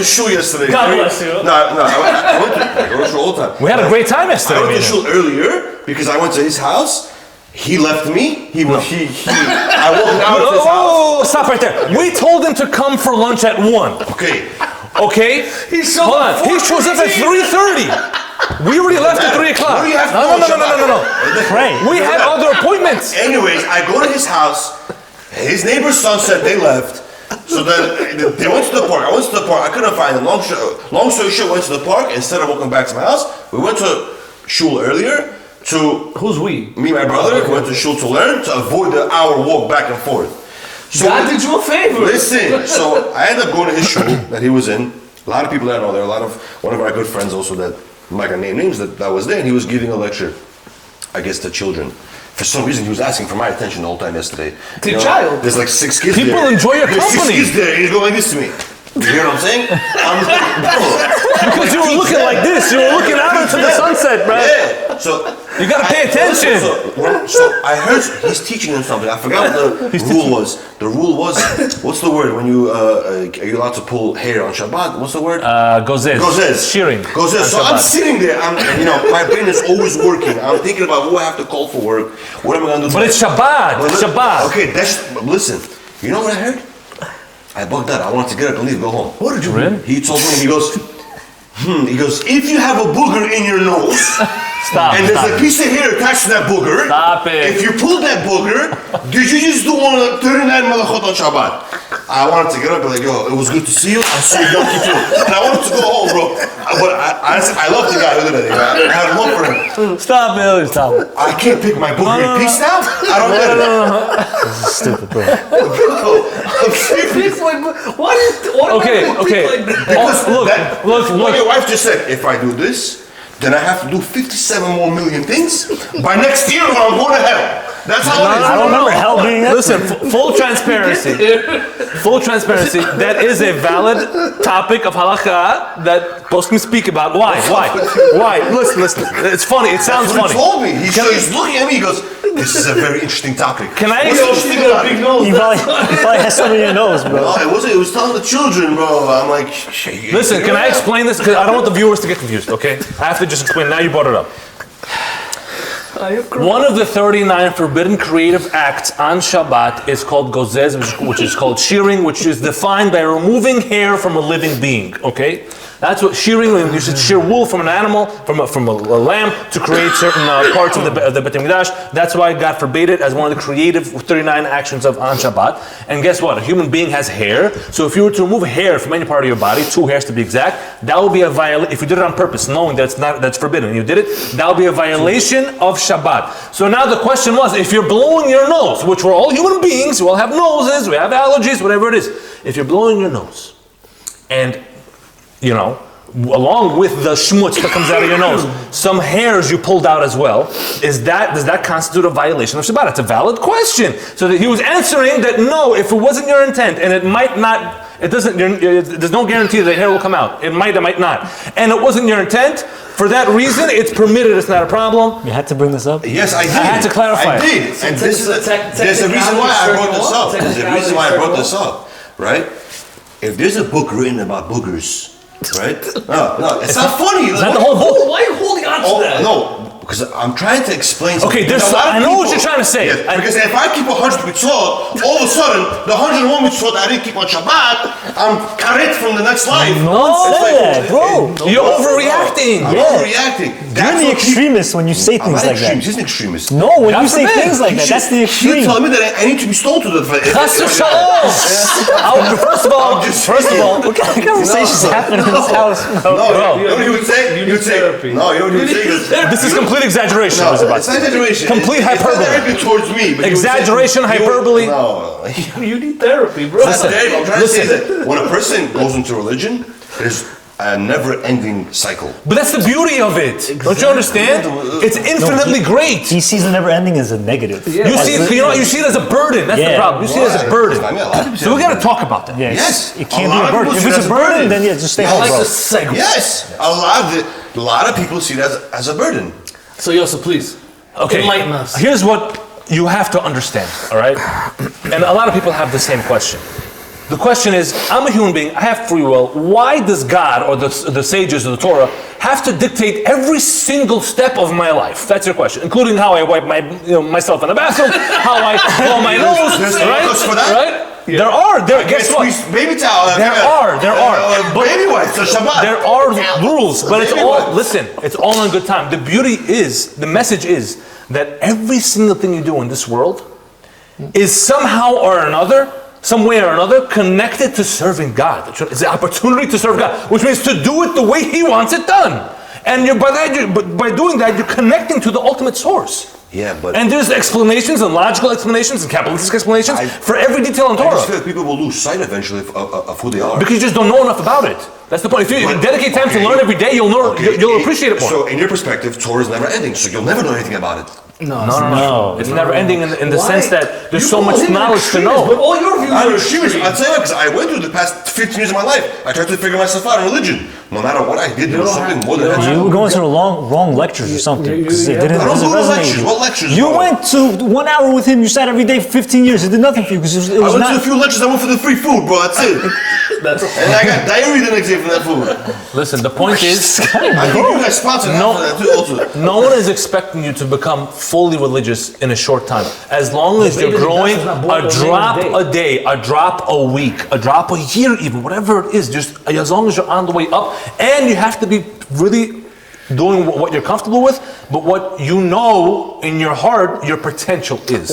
to shul yesterday. God bless you. No, I went to shul all the time. We had a great time yesterday. I went to shul earlier because I went to his house. He left me. I walked out of his house. Oh, stop right there. We told him to come for lunch at 1. Okay? He shows up. He shows up at 3:30. We already left at 3 o'clock. What do you have to No. Pray. We had other appointments. Anyways, I go to his house. His neighbor's son said they left. So then they went to the park. I went to the park. I couldn't find them. Long story short, went to the park. Instead of walking back to my house, we went to shul earlier. Who's we? Me and my brother went to shul to learn to avoid the hour walk back and forth. So God did you a favor. Listen, so I ended up going to his shul that he was in. A lot of people that I know there. One of our good friends also that I'm not gonna name names that was there, and he was giving a lecture, I guess, to children. For some reason, he was asking for my attention the whole time yesterday. To child. There's like 6 kids People there. enjoy your There's company. 6 kids there, and he's going like this to me. You hear what I'm saying? I'm like, bro. Because you were looking like this. You were looking out into the sunset, bro. Yeah. So you gotta pay attention. So I heard he's teaching them something. I forgot what the rule was. The rule was, what's the word when you are you allowed to pull hair on Shabbat? What's the word? Gozez. Gozez. Shearing. Gozez. So I'm sitting there. My brain is always working. I'm thinking about who I have to call for work. What am I gonna do? But it's Shabbat. Shabbat. Okay, listen. You know what I heard? I bugged out. I wanted to get up and leave, go home. What did you Really? He told me, he goes, if you have a booger in your nose, and there's a piece of hair attached to that booger, Stop it. if you pull that booger, did you just do one of the 39 malachot on Shabbat? I wanted to get up and like, yo, it was good to see you. I'll see you donkey too. And I wanted to go home, bro. But I love the guy. Look at that. I have love for him. Stop, Billy. Stop. I can't pick my booger in peace now? I don't get it. This is stupid, bro. I'm serious. Okay. Because Look. what your wife just said, if I do this, then I have to do 57 more million things. By next year, I'm going to hell. That's how it is. I don't remember hell being that. Listen, full transparency. Full transparency. That is a valid topic of halacha that both can speak about. Why? Listen. It's funny. It sounds funny. He told me. He's looking at me. He goes, "This is a very interesting topic." Can I? big nose. You probably has something in your nose, bro. No, it wasn't. It was telling the children, bro. I'm like, Listen, can I explain this? Because I don't want the viewers to get confused. Okay, I have to just explain. Now you brought it up. One of the 39 forbidden creative acts on Shabbat is called Gozez, which is called shearing, which is defined by removing hair from a living being. Okay, that's what shearing. You should shear wool from an animal, from a lamb, to create certain parts of the Beit HaMikdash. That's why God forbade it as one of the creative 39 actions on Shabbat. And guess what? A human being has hair. So if you were to remove hair from any part of your body, 2 hairs to be exact, that would be a violation. If you did it on purpose, knowing that's forbidden, and you did it, that would be a violation of Shabbat. So now the question was, if you're blowing your nose, which we're all human beings, we all have noses, we have allergies, whatever it is. If you're blowing your nose, and along with the schmutz that comes out of your nose, some hairs you pulled out as well, does that constitute a violation of Shabbat? It's a valid question. So that he was answering that no, if it wasn't your intent, and it might not, there's no guarantee that hair will come out. It might not. And it wasn't your intent, for that reason, it's permitted, it's not a problem. You had to bring this up? Yes, I did. I had to clarify. I did. And there's a reason why I brought this up. There's a reason why I brought this up, right? If there's a book written about boogers, right? No, it's not funny. Is that the whole book? Why are you holding on to that? No, because I'm trying to explain something. Okay, I know what you're trying to say. Yes, because if I keep 100 mitzvot, all of a sudden, the 101 mitzvot I didn't keep on Shabbat, I'm karet from the next life. No one said that, bro. You're overreacting. I'm overreacting. You're the extremist when you say things like that. He's an extremist. No, when you say things like that, that's the extreme. You're telling me that I need to be stoned to the First of all, What kind of conversations happening in this house? No, you know what he would say? He would say, no, you know what he would say? this is complete exaggeration. No, it's not exaggeration. Complete hyperbole. It's not directly towards me. But Exaggeration, hyperbole. No. You need therapy, bro. I'm trying to say that when a person goes into religion, there's a never-ending cycle. But that's the beauty of it. Exactly. Don't you understand? It's infinitely great. He sees the never ending as a negative. Yeah. You see it as a burden. That's the problem. You see it as a burden. So we got to talk about that. Yes. It can't be a burden. If it's a burden, then just stay home, bro. Yes. A lot of people see it as a burden. So Yosef, please. Okay. Enlighten us. Here's what you have to understand, all right? And a lot of people have the same question. The question is, I'm a human being, I have free will. Why does God or the sages of the Torah have to dictate every single step of my life? That's your question, including how I wipe myself in the bathroom, how I blow my nose, There's right? laws for that? Right? Guess what? Baby towel. There are. But Baby wipes. So Shabbat. there are rules, but it's Baby all, wipes. listen, it's all in good time. The message is that every single thing you do in this world is somehow or another, some way or another, connected to serving God. It's the opportunity to serve God, which means to do it the way He wants it done. And by doing that, you're connecting to the ultimate source. Yeah, but And there's explanations and logical explanations and Kabbalistic explanations for every detail in I Torah. just feel like people will lose sight eventually of who they are. Because you just don't know enough about it. That's the point. If you dedicate time to learn every day, you'll appreciate it more. So in your perspective, Torah is never ending, so you'll never know anything about it. No. It's never ending in the sense that there's so much knowledge to But know. all your views I'm are extremist. extreme. I'll tell you what, because I went through the past 15 years of my life. I tried to figure myself out in religion. No matter what I did, there was something more than that. You were going to the wrong lectures or something. 'Cause it didn't I don't go to resonate. lectures. What lectures? You bro? went to 1 hour with him. You sat every day for 15 years. It did nothing for you because it I was went to a not. few lectures. I went for the free food, bro. That's it. And I got diarrhea the next day from that food. Listen, the point is, I think you guys sponsored No. after that too. Also. no one is expecting you to become fully religious in a short time. As long as you're Baby, growing that's not born a on drop any a day, a drop a week, a drop a year even, whatever it is, just as long as you're on the way up, and you have to be really doing what you're comfortable with, but what you know in your heart your potential is.